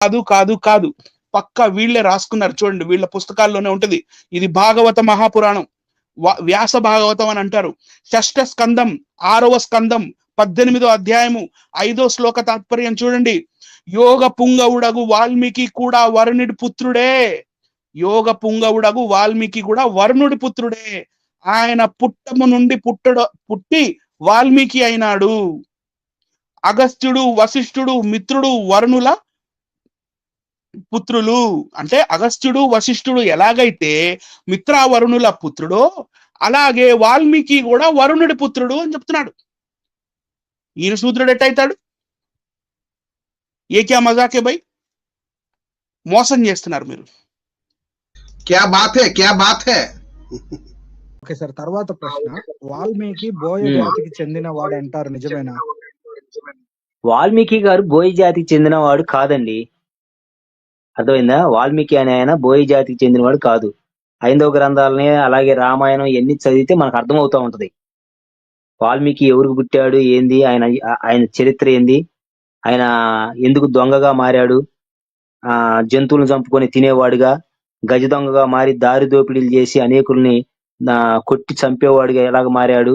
కాదు కాదు కాదు పక్క వీళ్ళే రాసుకున్నారు చూడండి, వీళ్ళ పుస్తకాల్లోనే ఉంటది. ఇది భాగవత మహాపురాణం, వ్యాస భాగవతం అని అంటారు. షష్ఠ స్కందం 6వ స్కందం 18వ అధ్యాయము 5వ శ్లోక తాత్పర్యం చూడండి. యోగ పుంగవుడగు వాల్మీకి కూడా వరుణుడి పుత్రుడే. యోగ పుంగవుడగు వాల్మీకి కూడా వరుణుడి పుత్రుడే. ఆయన పుట్టము నుండి పుట్టి వాల్మీకి అయినాడు. అగస్త్యుడు వశిష్ఠుడు మిత్రుడు వరుణుల పుత్రులు. అంటే అగస్త్యుడు వశిష్ఠుడు ఎలాగైతే మిత్రావరుణుల పుత్రుడో అలాగే వాల్మీకి కూడా వరుణుడి పుత్రుడు అని చెప్తున్నాడు. ఈయన శూద్రుడు ఎట్టయితాడు? ఏ క్యా మజాకే బై, మోసం చేస్తున్నారు మీరు. క్యా బాత్ హై, క్యా బాత్ హై. ఓకే సార్, తర్వాత ప్రశ్న, వాల్మీకి బోయ జాతికి చెందిన వాడు అంటారు, నిజమేనా? వాల్మీకి గారు బోయి జాతికి చెందినవాడు కాదండి, అర్థమైందా? వాల్మీకి అనే ఆయన బోయి జాతికి చెందినవాడు కాదు. ఐదవ గ్రంథాలని అలాగే రామాయణం ఎన్ని చదివితే మనకు అర్థమవుతా ఉంటది వాల్మీకి ఎవరికి పుట్టాడు, ఏంది, ఆయన చరిత్ర ఏంది, ఆయన ఎందుకు దొంగగా మారాడు, జంతువులను చంపుకొని తినేవాడుగా, గజ దొంగగా మారి దారి దోపిడీలు చేసి అనేకుల్ని కొట్టి చంపేవాడుగా ఎలాగ మారాడు,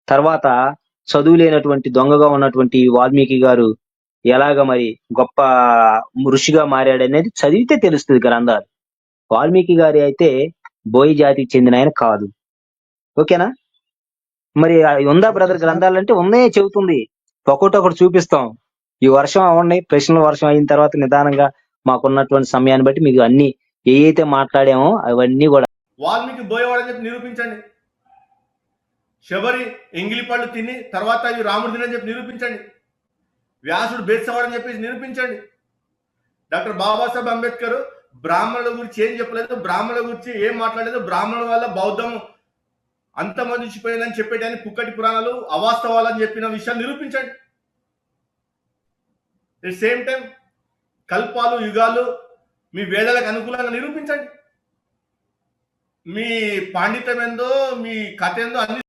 తర్వాత చదువు లేనటువంటి దొంగగా ఉన్నటువంటి వాల్మీకి గారు ఎలాగ మరి గొప్ప ఋషిగా మారాడు అనేది చదివితే తెలుస్తుంది గ్రంథాలు. వాల్మీకి గారి అయితే బోయి జాతికి చెందిన ఆయన కాదు. ఓకేనా? మరి ఉందా బ్రదర్ గ్రంథాలు అంటే ఉన్నాయే చెబుతుంది, ఒకటి చూపిస్తాం. ఈ వర్షం అవ్వండి, ప్రశ్నల వర్షం అయిన తర్వాత నిదానంగా మాకున్నటువంటి సమయాన్ని బట్టి మీకు అన్ని ఏవైతే మాట్లాడామో అవన్నీ కూడా. వాల్మీకి బోయేవాడని చెప్పి నిరూపించండి. శబరి ఎంగిలి పళ్ళు తిని తర్వాత అవి రాముడు తినని చెప్పి నిరూపించండి. వ్యాసుడు బేత్సవాడని చెప్పేసి నిరూపించండి. డాక్టర్ బాబాసాహెబ్ అంబేద్కర్ బ్రాహ్మణుల గురించి ఏం చెప్పలేదు, బ్రాహ్మణుల గురించి ఏం మాట్లాడలేదు, బ్రాహ్మణుల వల్ల బౌద్ధం అంతమందించిపోయిందని చెప్పేటాన్ని పుక్కటి పురాణాలు అవాస్తవాలని చెప్పిన విషయాన్ని నిరూపించండి. ఎట్ సేమ్ టైం కల్పాలు యుగాలు మీ వేదాలకు అనుకూలంగా నిరూపించండి. మీ పాండిత్యం ఏందో, మీ కథ ఏందో అన్ని